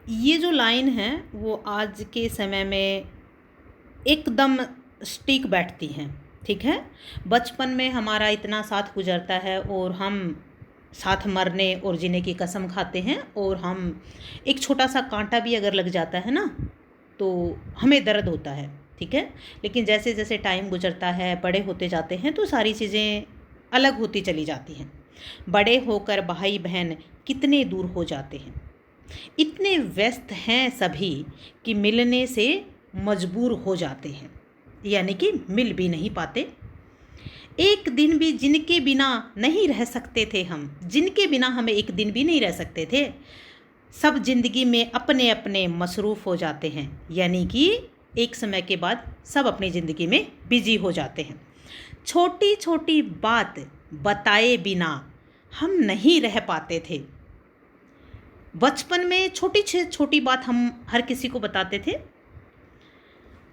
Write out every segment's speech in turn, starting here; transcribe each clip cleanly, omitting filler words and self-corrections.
ये जो लाइन है वो आज के समय में एकदम स्टिक बैठती हैं। ठीक है, बचपन में हमारा इतना साथ गुजरता है और हम साथ मरने और जीने की कसम खाते हैं, और हम एक छोटा सा कांटा भी अगर लग जाता है ना तो हमें दर्द होता है। ठीक है, लेकिन जैसे जैसे टाइम गुजरता है, बड़े होते जाते हैं, तो सारी चीज़ें अलग होती चली जाती हैं। बड़े होकर भाई बहन कितने दूर हो जाते हैं, इतने व्यस्त हैं सभी कि मिलने से मजबूर हो जाते हैं, यानी कि मिल भी नहीं पाते। एक दिन भी जिनके बिना नहीं रह सकते थे हम, जिनके बिना हमें एक दिन भी नहीं रह सकते थे, सब जिंदगी में अपने अपने मसरूफ़ हो जाते हैं, यानी कि एक समय के बाद सब अपनी ज़िंदगी में बिजी हो जाते हैं। छोटी छोटी बात बताए बिना हम नहीं रह पाते थे। बचपन में छोटी छोटी बात हम हर किसी को बताते थे।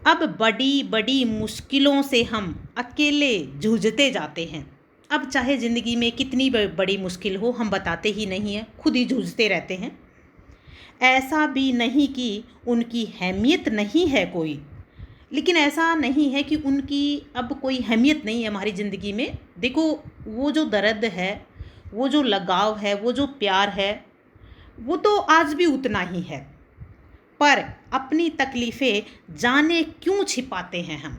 अब बड़ी बड़ी मुश्किलों से हम अकेले जूझते जाते हैं। अब चाहे ज़िंदगी में कितनी बड़ी मुश्किल हो, हम बताते ही नहीं हैं, खुद ही जूझते रहते हैं। ऐसा भी नहीं कि उनकी अहमियत नहीं है कोई, लेकिन ऐसा नहीं है कि उनकी अब कोई अहमियत नहीं है हमारी ज़िंदगी में। देखो, वो जो दर्द है, वो जो लगाव है, वो जो प्यार है, वो तो आज भी उतना ही है। पर अपनी तकलीफ़ें जाने क्यों छिपाते हैं हम।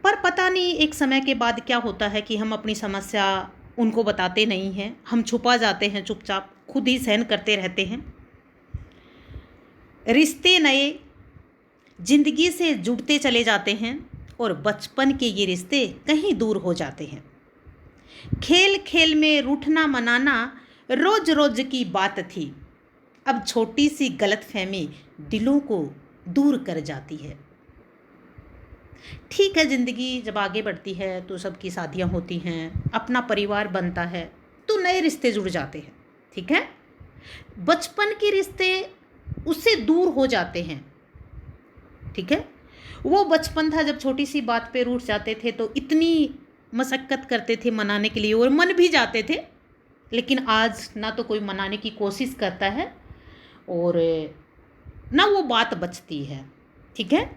पर पता नहीं एक समय के बाद क्या होता है कि हम अपनी समस्या उनको बताते नहीं हैं, हम छुपा जाते हैं, चुपचाप खुद ही सहन करते रहते हैं। रिश्ते नए जिंदगी से जुड़ते चले जाते हैं और बचपन के ये रिश्ते कहीं दूर हो जाते हैं। खेल खेल में रूठना मनाना रोज रोज की बात थी, अब छोटी सी गलतफहमी दिलों को दूर कर जाती है। ठीक है, ज़िंदगी जब आगे बढ़ती है तो सबकी शादियां होती हैं, अपना परिवार बनता है, तो नए रिश्ते जुड़ जाते हैं। ठीक है, बचपन के रिश्ते उससे दूर हो जाते हैं। ठीक है, वो बचपन था जब छोटी सी बात पे रूठ जाते थे तो इतनी मशक्क़त करते थे मनाने के लिए, और मन भी जाते थे। लेकिन आज ना तो कोई मनाने की कोशिश करता है और ना वो बात बचती है। ठीक है,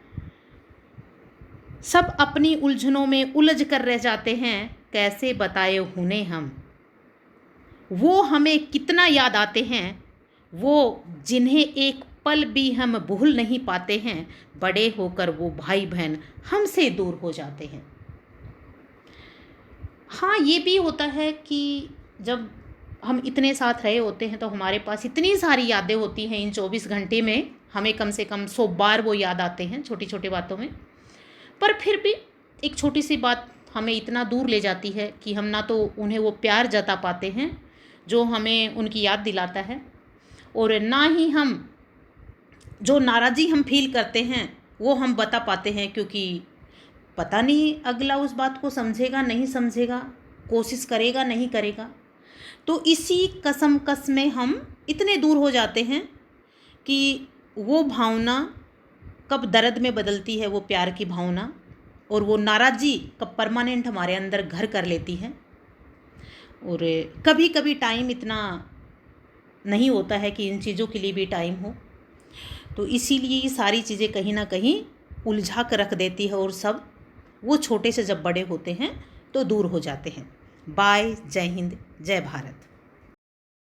सब अपनी उलझनों में उलझ कर रह जाते हैं। कैसे बताए उन्हें हम, वो हमें कितना याद आते हैं, वो जिन्हें एक पल भी हम भूल नहीं पाते हैं। बड़े होकर वो भाई बहन हमसे दूर हो जाते हैं। हाँ, ये भी होता है कि जब हम इतने साथ रहे होते हैं तो हमारे पास इतनी सारी यादें होती हैं, इन 24 घंटे में हमें कम से कम 100 बार वो याद आते हैं छोटी छोटी बातों में। पर फिर भी एक छोटी सी बात हमें इतना दूर ले जाती है कि हम ना तो उन्हें वो प्यार जता पाते हैं जो हमें उनकी याद दिलाता है, और ना ही हम जो नाराज़ी हम फील करते हैं वो हम बता पाते हैं, क्योंकि पता नहीं अगला उस बात को समझेगा नहीं समझेगा, कोशिश करेगा नहीं करेगा। तो इसी कसमकस में हम इतने दूर हो जाते हैं कि वो भावना कब दर्द में बदलती है, वो प्यार की भावना, और वो नाराज़गी कब परमानेंट हमारे अंदर घर कर लेती है। और कभी कभी टाइम इतना नहीं होता है कि इन चीज़ों के लिए भी टाइम हो, तो इसीलिए ये सारी चीज़ें कहीं ना कहीं उलझा कर रख देती है, और सब वो छोटे से जब बड़े होते हैं तो दूर हो जाते हैं। बाय, जय हिंद, जय भारत।